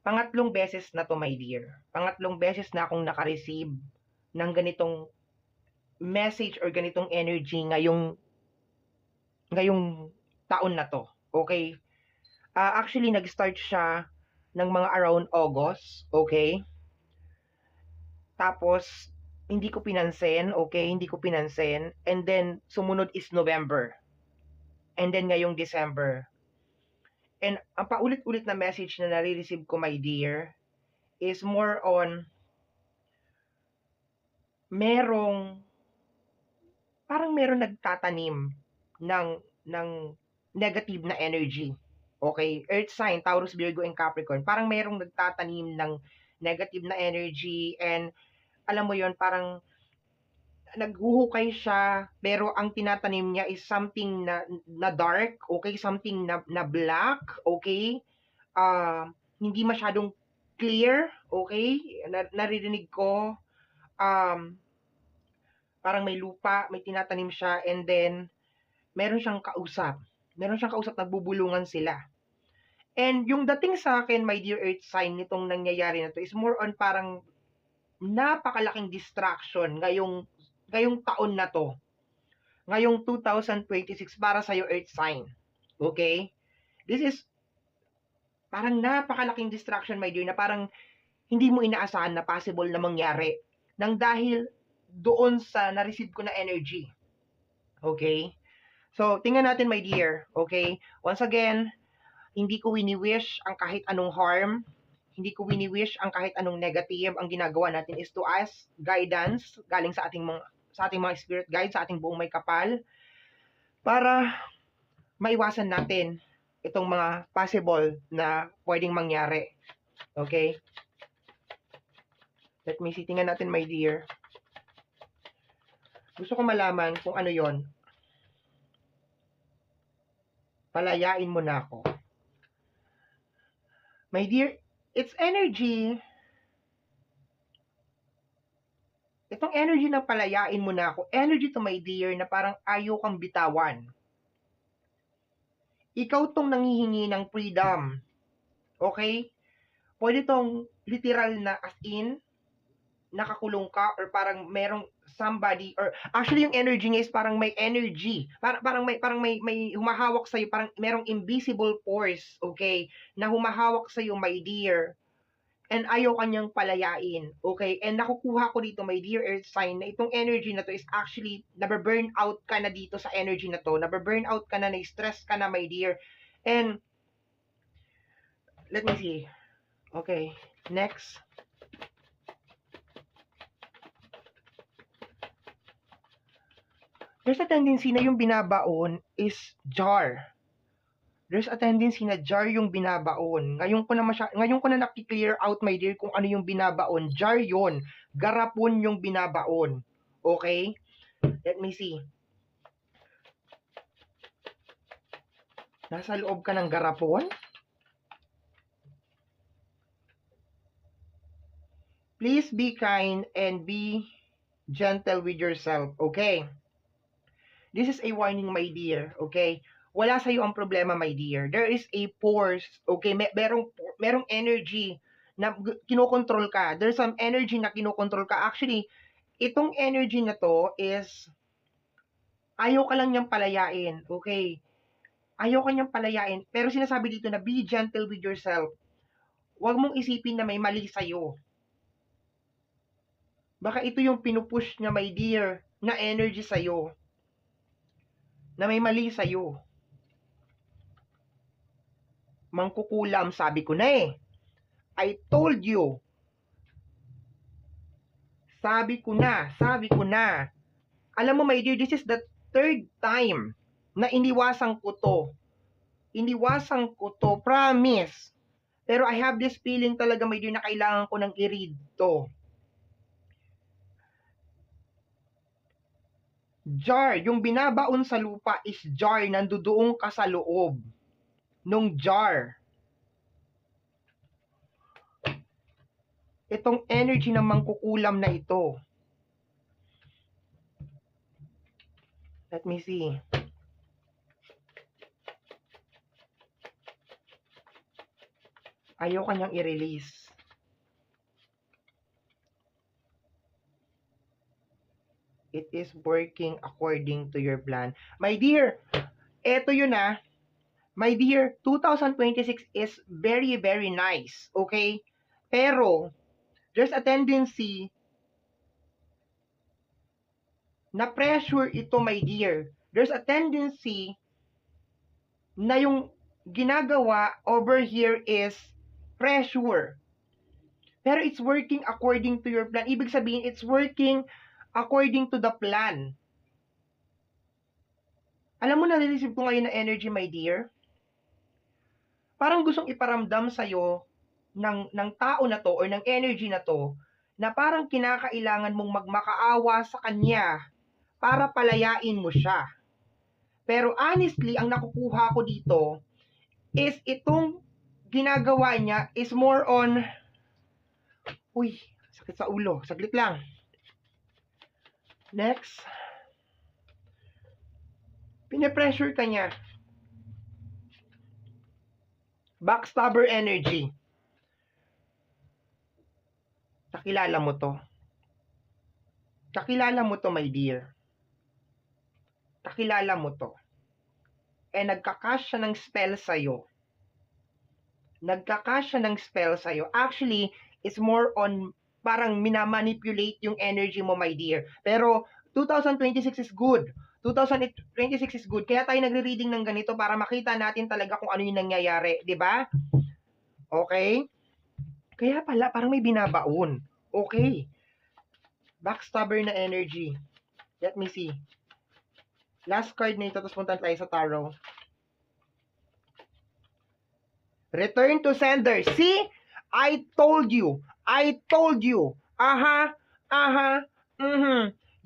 Pangatlong beses na 'to, my dear. Pangatlong beses na akong naka-receive ng ganitong message or ganitong energy ngayong taon na 'to, okay? Actually nag-start siya ng mga around August, okay? Tapos hindi ko pinansin, okay, hindi ko pinansin, and then sumunod is November, and then ngayong December. And ang paulit-ulit na message na nare-receive ko, my dear, is more on merong merong nagtatanim ng negative na energy. Okay? Earth sign, Taurus, Virgo, and Capricorn. Parang merong nagtatanim ng negative na energy, and alam mo yon, parang naghuhukay siya, pero ang tinatanim niya is something na dark, okay? Something na black, okay? Hindi masyadong clear, okay? Naririnig ko, parang may lupa, may tinatanim siya, and then meron siyang kausap. Meron siyang kausap, nagbubulungan sila. And yung dating sa akin, my dear Earth sign, nitong nangyayari na to is more on parang napakalaking distraction ngayong taon na to. Ngayong 2026 para sa'yo, Earth sign. Okay? This is parang napakalaking distraction, my dear, na parang hindi mo inaasahan na possible na mangyari nang dahil doon sa na-receive ko na energy. Okay? So, tingnan natin, my dear. Okay? Once again, hindi ko wini-wish ang kahit anong harm. Hindi ko wini-wish ang kahit anong negative. Ang ginagawa natin is to ask guidance galing sa ating mga spirit guides, sa ating buong may kapal, para maiwasan natin itong mga possible na pwedeng mangyari. Okay? Let me see. Tingnan natin, my dear. Gusto ko malaman kung ano yon. Palayain mo na ako. My dear, it's energy. Itong energy ng palayain mo na ako, energy to, my dear, na parang ayaw kang bitawan. Ikaw tong nanghihingi ng freedom. Okay? Pwede tong literal na as in, nakakulong ka, or parang merong somebody, or actually yung energy niya is parang may energy. Parang may humahawak sa iyo, parang merong invisible force, okay, na humahawak sa iyo, my dear. And ayaw kanyang palayain, okay? And nakukuha ko dito, my dear Earth sign, na itong energy na to is actually nabe-burn out ka na dito sa energy na to. Nabe-burn out ka na, na-stress ka na, my dear. And let me see. Okay, next. There's a tendency na yung binabaon is jar. There's a tendency na jar yung binabaon. Ngayon ko na naki-clear out, my dear, kung ano yung binabaon. Jar yon. Garapon yung binabaon. Okay? Let me see. Nasa loob ka ng garapon? Please be kind and be gentle with yourself. Okay? This is a warning, my dear. Okay? Wala sa'yo ang problema, my dear. There is a force. Okay? Merong energy na kinokontrol ka. There's some energy na kinokontrol ka. Actually, itong energy na to is ayaw ka lang niyang palayain. Okay? Ayaw ka niyang palayain. Pero sinasabi dito na be gentle with yourself. Huwag mong isipin na may mali sa'yo. Baka ito yung pinupush niya, my dear, na energy sa'yo. Na may mali sa'yo. Mangkukulam, sabi ko na eh. I told you. Sabi ko na. Alam mo, my dear, this is the third time na iniwasan ko to. Promise. Pero I have this feeling talaga, my dear, na kailangan ko nang i-read to. Jar, yung binabaon sa lupa is jar, nandoon ka sa loob nung jar. Itong energy ng mangkukulam na ito. Let me see. Ayaw kanyang i-release. It is working according to your plan. My dear, eto yun ah. My dear, 2026 is very, very nice. Okay? Pero, there's a tendency na pressure ito, my dear. There's a tendency na yung ginagawa over here is pressure. Pero it's working according to your plan. Ibig sabihin, it's working according to the plan. Alam mo, nare-receive ko ngayon na energy, my dear. Parang gustong iparamdam sa'yo ng tao na to or ng energy na to na parang kinakailangan mong magmakaawa sa kanya para palayain mo siya. Pero honestly, ang nakukuha ko dito is itong ginagawa niya is more on, uy, sakit sa ulo, saglit lang. Next. Pine-pressure ka niya. Backstabber energy. Kakilala mo to. Kakilala mo to, my dear. Kakilala mo to. Nagka-cast siya ng spell sa'yo. Nagka-cast siya ng spell sa'yo. Actually, it's more on parang minamanipulate yung energy mo, my dear. Pero 2026 is good. 2026 is good. Kaya tayo nagre-reading ng ganito para makita natin talaga kung ano yung nangyayari. 'Di ba? Okay? Kaya pala, parang may binabaon. Okay. Backstabber na energy. Let me see. Last card na ito, tapos punta tayo sa tarot. Return to sender. See? I told you. I told you. Aha. Aha.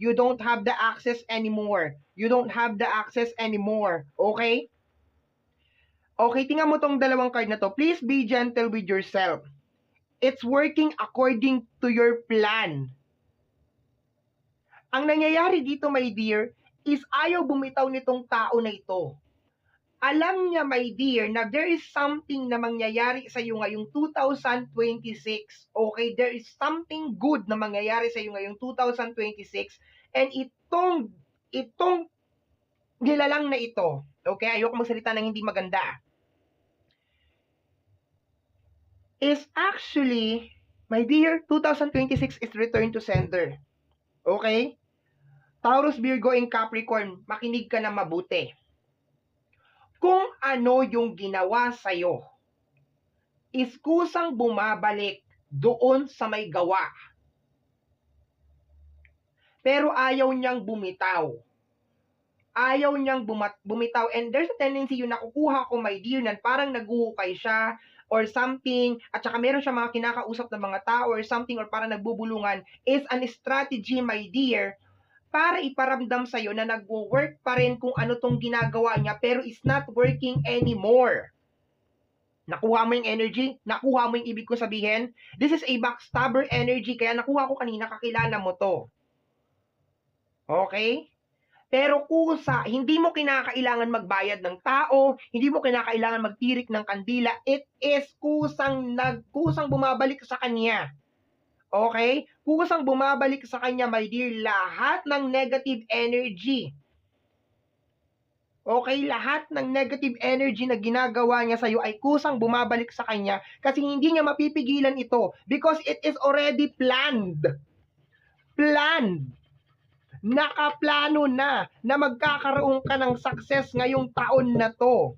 You don't have the access anymore. You don't have the access anymore. Okay? Okay, tingnan mo tong dalawang card na to. Please be gentle with yourself. It's working according to your plan. Ang nangyayari dito, my dear, is ayaw bumitaw nitong tao na ito. Alam niya, my dear, na there is something na mangyayari sa iyo ngayong 2026. Okay, there is something good na mangyayari sa iyo ngayong 2026. And itong nilalang na ito, okay, ayoko magsalita ng hindi maganda, is actually, my dear, 2026 is return to sender. Okay? Taurus, Virgo, and Capricorn, makinig ka na mabuti. Kung ano yung ginawa sa'yo, is kusang bumabalik doon sa may gawa. Pero ayaw niyang bumitaw. Ayaw niyang bumitaw. And there's a tendency yung nakukuha ko, my dear, na parang naguhukay siya or something, at saka meron siya mga kinakausap na mga tao or something, or parang nagbubulungan, is an strategy, my dear, para iparamdam sa'yo na nagwo-work pa rin kung ano tong ginagawa niya, pero is not working anymore. Nakuha mo yung energy? Nakuha mo yung ibig ko sabihin? This is a backstabber energy, kaya nakuha ko kanina, kakilala mo to. Okay? Pero kusa, hindi mo kinakailangan magbayad ng tao, hindi mo kinakailangan magtirik ng kandila, it is kusang bumabalik sa kanya. Okay? Kusang bumabalik sa kanya, my dear, lahat ng negative energy. Okay? Lahat ng negative energy na ginagawa niya sa'yo ay kusang bumabalik sa kanya kasi hindi niya mapipigilan ito because it is already planned. Planned. Nakaplano na magkakaroon ka ng success ngayong taon na to.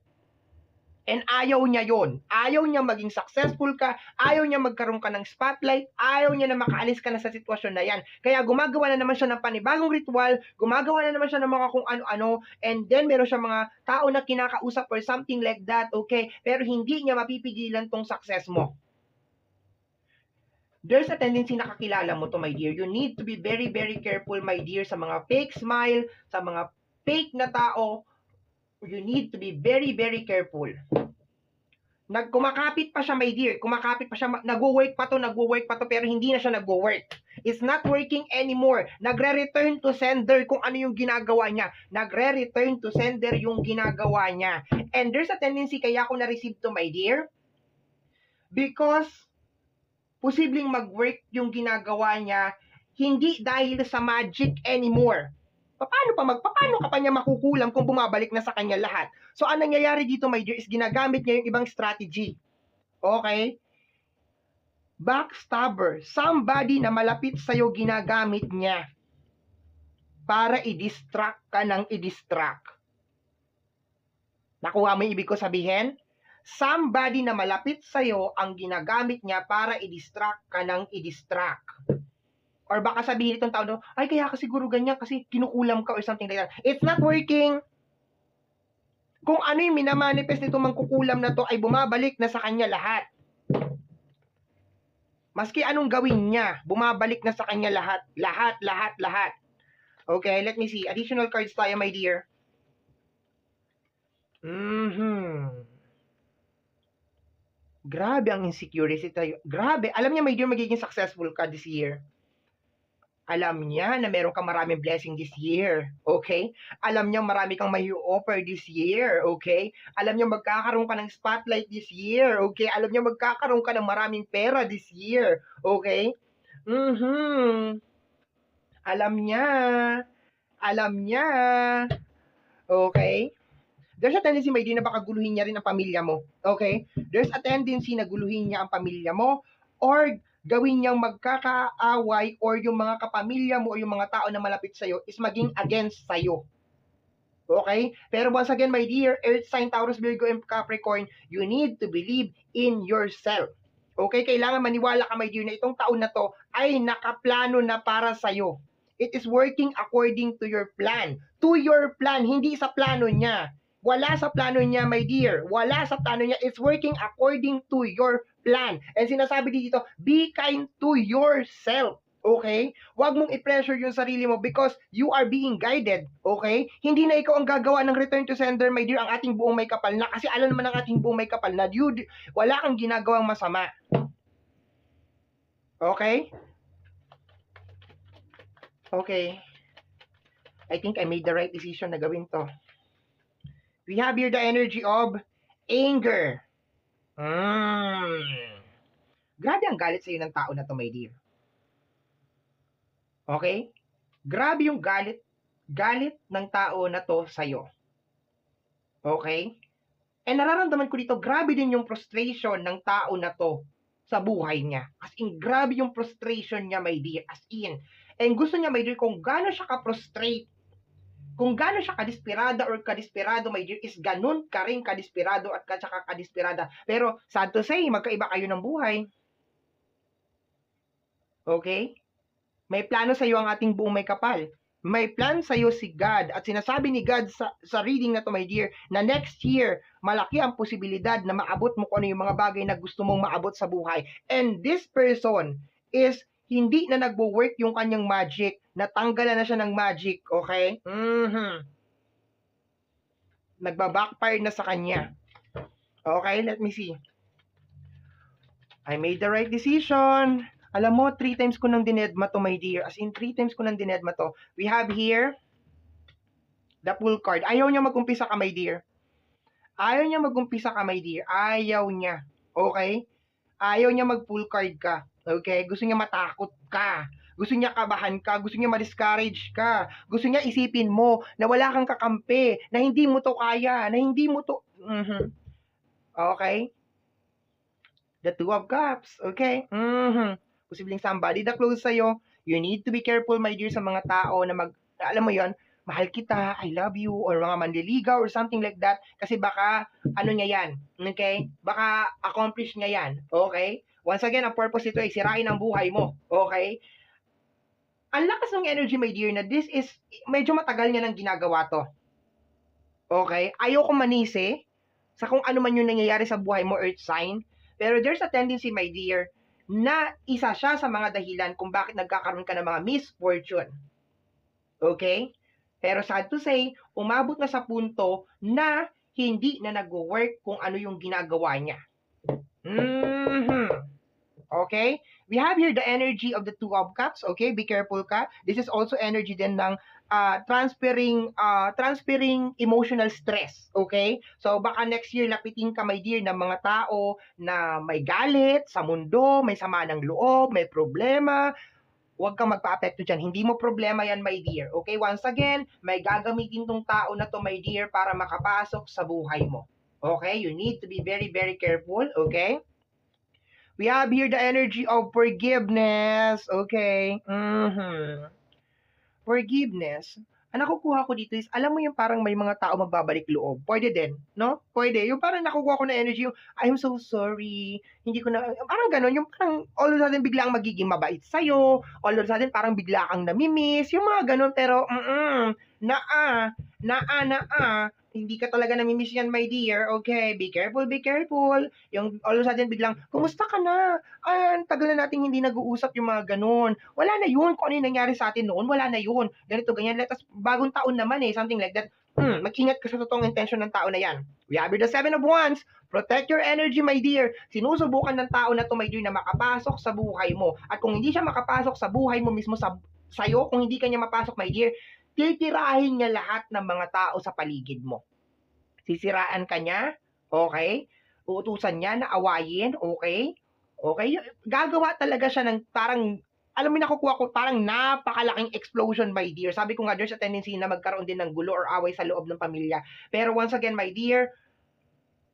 And ayaw niya yon. Ayaw niya maging successful ka, ayaw niya magkaroon ka ng spotlight, ayaw niya na makaalis ka na sa sitwasyon na yan. Kaya gumagawa na naman siya ng panibagong ritual, gumagawa na naman siya ng mga kung ano-ano, and then meron siya mga tao na kinakausap or something like that, okay? Pero hindi niya mapipigilan tong success mo. There's a tendency na kakilala mo to, my dear. You need to be very, very careful, my dear, sa mga fake smile, sa mga fake na tao. You need to be very, very careful. Kumakapit pa siya, my dear. Kumakapit pa siya. Nagwo-work pa to, pero hindi na siya nagwo-work. It's not working anymore. Nagre-return to sender kung ano yung ginagawa niya. Nagre-return to sender yung ginagawa niya. And there's a tendency, kaya ako na-receive to, my dear. Because posibleng mag-work yung ginagawa niya hindi dahil sa magic anymore. Paano ka pa niya makukulam kung bumabalik na sa kanya lahat? So, ang nangyayari dito, my dear, is ginagamit niya yung ibang strategy. Okay? Backstabber. Somebody na malapit sa'yo ginagamit niya para i-distract ka ng i-distract. Nakuha mo yung ibig ko sabihin? Somebody na malapit sa'yo ang ginagamit niya para i-distract ka ng i-distract. Or baka sabihin itong tao, ay kaya ka siguro ganyan kasi kinukulam ka or something like that. It's not working. Kung ano yung minamanifest nito mangkukulam na to ay bumabalik na sa kanya lahat. Maski anong gawin niya, bumabalik na sa kanya lahat. Lahat. Okay, let me see. Additional cards tayo, my dear. Grabe ang insecurity tayo. Grabe. Alam niya, my dear, magiging successful ka this year. Alam niya na meron kang maraming blessing this year, okay? Alam niya marami kang may offer this year, okay? Alam niya magkakaroon ka ng spotlight this year, okay? Alam niya magkakaroon ka ng maraming pera this year, okay? Alam niya, okay? There's a tendency, my dear, na baka guluhin niya rin ang pamilya mo, okay? There's a tendency na guluhin niya ang pamilya mo or gawin niyang magkakaaway or yung mga kapamilya mo o yung mga tao na malapit sa'yo is maging against sa'yo. Okay? Pero once again, my dear, Earth sign, Taurus, Virgo, and Capricorn, you need to believe in yourself. Okay? Kailangan maniwala ka, my dear, na itong taon na to ay nakaplano na para sa'yo. It is working according to your plan. To your plan, hindi sa plano niya. Wala sa plano niya, my dear. Wala sa plano niya. It's working according to your plan. And sinasabi dito, be kind to yourself. Okay? Huwag mong i-pressure yung sarili mo because you are being guided. Okay? Hindi na ikaw ang gagawa ng return to sender, my dear, ang ating buong may kapal na. Kasi alam naman ang ating buong may kapal na, wala kang ginagawang masama. Okay? Okay. I think I made the right decision na gawin to. We have here the energy of anger. Grabe ang galit sa iyo ng tao na to, my dear. Okay? Grabe yung galit ng tao na to sa iyo. Okay? And nararamdaman ko dito, grabe din yung frustration ng tao na to sa buhay niya. As in, grabe yung frustration niya, my dear. As in. And gusto niya, my dear, kung gaano siya ka-frustrate, kung gaano siya kadesperada or kadesperado, my dear, is ganun ka rin kadesperado at saka kadesperada. Pero, sad to say, magkaiba kayo ng buhay. Okay? May plano sa iyo ang ating buong may kapal. May plan sa iyo si God. At sinasabi ni God sa reading na to, my dear, na next year, malaki ang posibilidad na maabot mo kung ano yung mga bagay na gusto mong maabot sa buhay. And this person is hindi na nagwo-work yung kanyang magic. Natanggalan na siya ng magic, okay? Nagba-backfire na sa kanya. Okay, let me see. I made the right decision. Alam mo, 3 times ko nang dinedma to, my dear. As in, 3 times ko nang dinedma to. We have here the Fool card. Ayaw niya mag-umpisa ka, my dear. Ayaw niya mag-umpisa ka, my dear. Ayaw niya. Okay? Ayaw niya mag-Fool card ka. Okay? Gusto niya matakot ka. Gusto niya kabahan ka. Gusto niya ma-discourage ka. Gusto niya isipin mo na wala kang kakampi. Na hindi mo to kaya. Na hindi mo to... Okay? The Two of Cups. Okay? Posibleng somebody na close sa'yo. You need to be careful, my dear, sa mga tao na alam mo yon, mahal kita, I love you, or mga manliligaw, or something like that. Kasi baka, ano niya yan, okay? Baka accomplish niya yan, okay? Once again, ang purpose ito ay sirain ang buhay mo, okay? Ang lakas ng energy, my dear, na this is, medyo matagal niya nang ginagawa to. Okay? Ayoko manisi sa kung ano man yung nangyayari sa buhay mo, earth sign. Pero there's a tendency, my dear, na isa siya sa mga dahilan kung bakit nagkakaroon ka ng mga misfortune. Okay? Pero sad to say, umabot na sa punto na hindi na nag-work kung ano yung ginagawa niya. Okay? We have here the energy of the Two of Cups, okay? Be careful ka. This is also energy din ng transferring emotional stress, okay? So baka next year lapitin ka, my dear, ng mga tao na may galit sa mundo, may sama ng loob, may problema. Huwag kang magpa-apekto dyan. Hindi mo problema yan, my dear. Okay? Once again, may gagamitin tong tao na to, my dear, para makapasok sa buhay mo. Okay? You need to be very, very careful. Okay? We have here the energy of forgiveness. Okay? Forgiveness. Ang nakukuha ko dito is, alam mo yung parang may mga tao magbabalik loob. Pwede din, no? Pwede. Yung parang nakukuha ko na energy, yung, I'm so sorry, hindi ko na, parang gano'n, yung parang all of a sudden biglang magiging mabait sa'yo, all of a sudden parang bigla kang namimiss, yung mga gano'n, pero, hindi ka talaga namimiss yan, my dear, okay? Be careful, be careful. Yung all of a sudden biglang, kumusta ka na? Tagal na nating hindi nag-uusap yung mga ganun. Wala na yun. Kung ano yung nangyari sa atin noon, wala na yun. Ganito, ganyan. Bagong taon naman something like that. Mag-ingat ka sa totoong intention ng tao na yan. We have the Seven of Wands. Protect your energy, my dear. Sinusubukan ng tao na to, my dear, na makapasok sa buhay mo. At kung hindi siya makapasok sa buhay mo mismo sa'yo, kung hindi ka niya mapasok, my dear, titirahin niya lahat ng mga tao sa paligid mo. Sisiraan ka niya, okay? Uutusan niya na awayin, okay? Okay? Gagawa talaga siya ng parang, alam mo nakukuha ko, parang napakalaking explosion, my dear. Sabi ko nga, there's a tendency na magkaroon din ng gulo or away sa loob ng pamilya. Pero once again, my dear,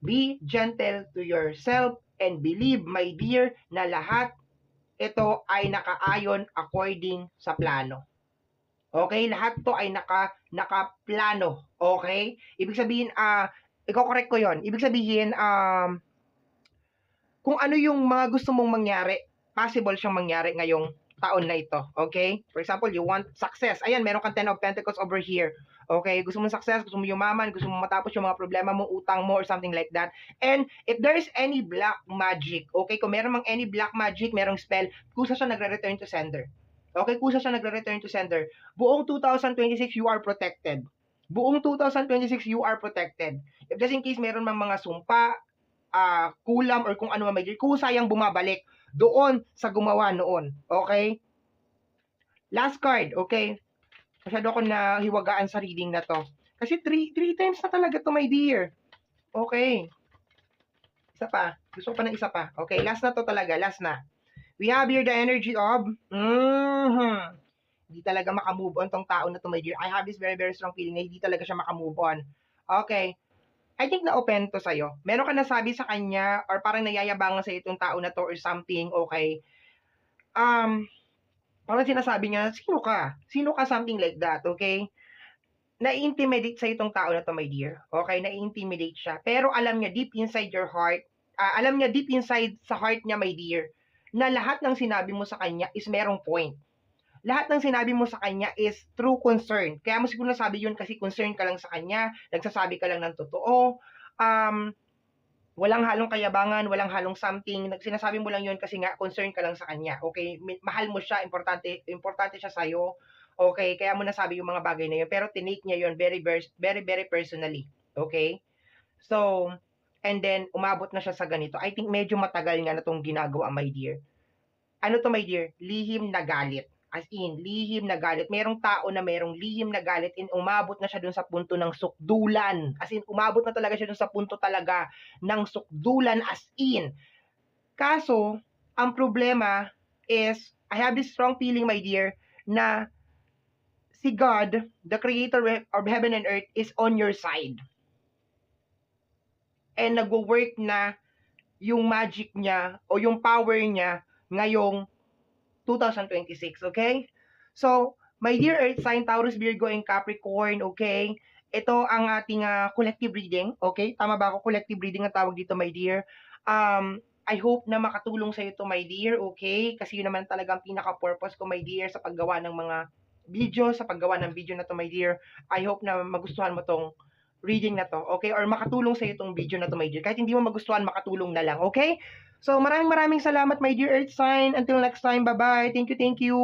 be gentle to yourself and believe, my dear, na lahat ito ay nakaayon according sa plano. Okay? Lahat to ay nakaplano. Okay? Ibig sabihin, i-correct ko yon. Ibig sabihin, kung ano yung mga gusto mong mangyari, possible siyang mangyari ngayong taon na ito. Okay? For example, you want success. Ayan, meron kang 10 of Pentacles over here. Okay? Gusto mong success, gusto mo yumaman, gusto mong matapos yung mga problema mo, utang mo, or something like that. And if there is any black magic, okay? Kung meron mang any black magic, merong spell, kusa siya nagre-return to sender. Okay, kusa siya nagre-return to sender. Buong 2026, you are protected. Buong 2026, you are protected. If just in case meron mang mga sumpa, kulam, or kung ano man, kusa yung bumabalik doon sa gumawa noon. Okay? Last card, okay? Masyado ako na hiwagaan sa reading na to. Kasi three times na talaga to, my dear. Okay. Isa pa. Gusto ko pa ng isa pa. Okay, last na to talaga. Last na. We have here the energy of, hindi talaga makamove on tong tao na to, my dear. I have this very, very strong feeling na hindi talaga siya makamove on. Okay. I think na-open to sa'yo. Meron ka nasabi sa kanya or parang nayayabangan sa itong tao na to or something, okay. Parang sinasabi niya, sino ka? Sino ka, something like that, okay. Na-intimidate sa itong tao na to, my dear. Okay, na-intimidate siya. Pero alam niya deep inside your heart, alam niya deep inside sa heart niya, my dear, na lahat ng sinabi mo sa kanya is merong point. Lahat ng sinabi mo sa kanya is true concern. Kaya mo siguro nasabi yun kasi concern ka lang sa kanya, nagsasabi ka lang ng totoo, walang halong kayabangan, walang halong something, sinasabi mo lang yun kasi nga concern ka lang sa kanya. Okay, mahal mo siya, importante siya sa'yo. Okay, kaya mo nasabi yung mga bagay na yun, pero tinake niya yun very, very, very personally. Okay? So, and then, umabot na siya sa ganito. I think medyo matagal nga na itong ginagawa, my dear. Ano to, my dear? Lihim na galit. As in, lihim na galit. Merong tao na merong lihim na galit and umabot na siya dun sa punto ng sukdulan. As in, umabot na talaga siya dun sa punto talaga ng sukdulan as in. Kaso, ang problema is, I have this strong feeling, my dear, na si God, the creator of heaven and earth, is on your side. And nagwo-work na yung magic niya o yung power niya ngayong 2026, okay? So, my dear Earth sign, Taurus, Virgo, and Capricorn, okay? Ito ang ating collective reading, okay? Tama ba ako? Collective reading ang tawag dito, my dear. I hope na makatulong sa ito, my dear, okay? Kasi yun naman talaga ang pinaka-purpose ko, my dear, sa paggawa ng mga video, sa paggawa ng video na to, my dear. I hope na magustuhan mo tong reading na to, okay? Or makatulong sa itong video na to, my dear. Kahit hindi mo magustuhan, makatulong na lang, okay? So, maraming salamat, my dear Earth sign. Until next time, bye-bye. Thank you, thank you.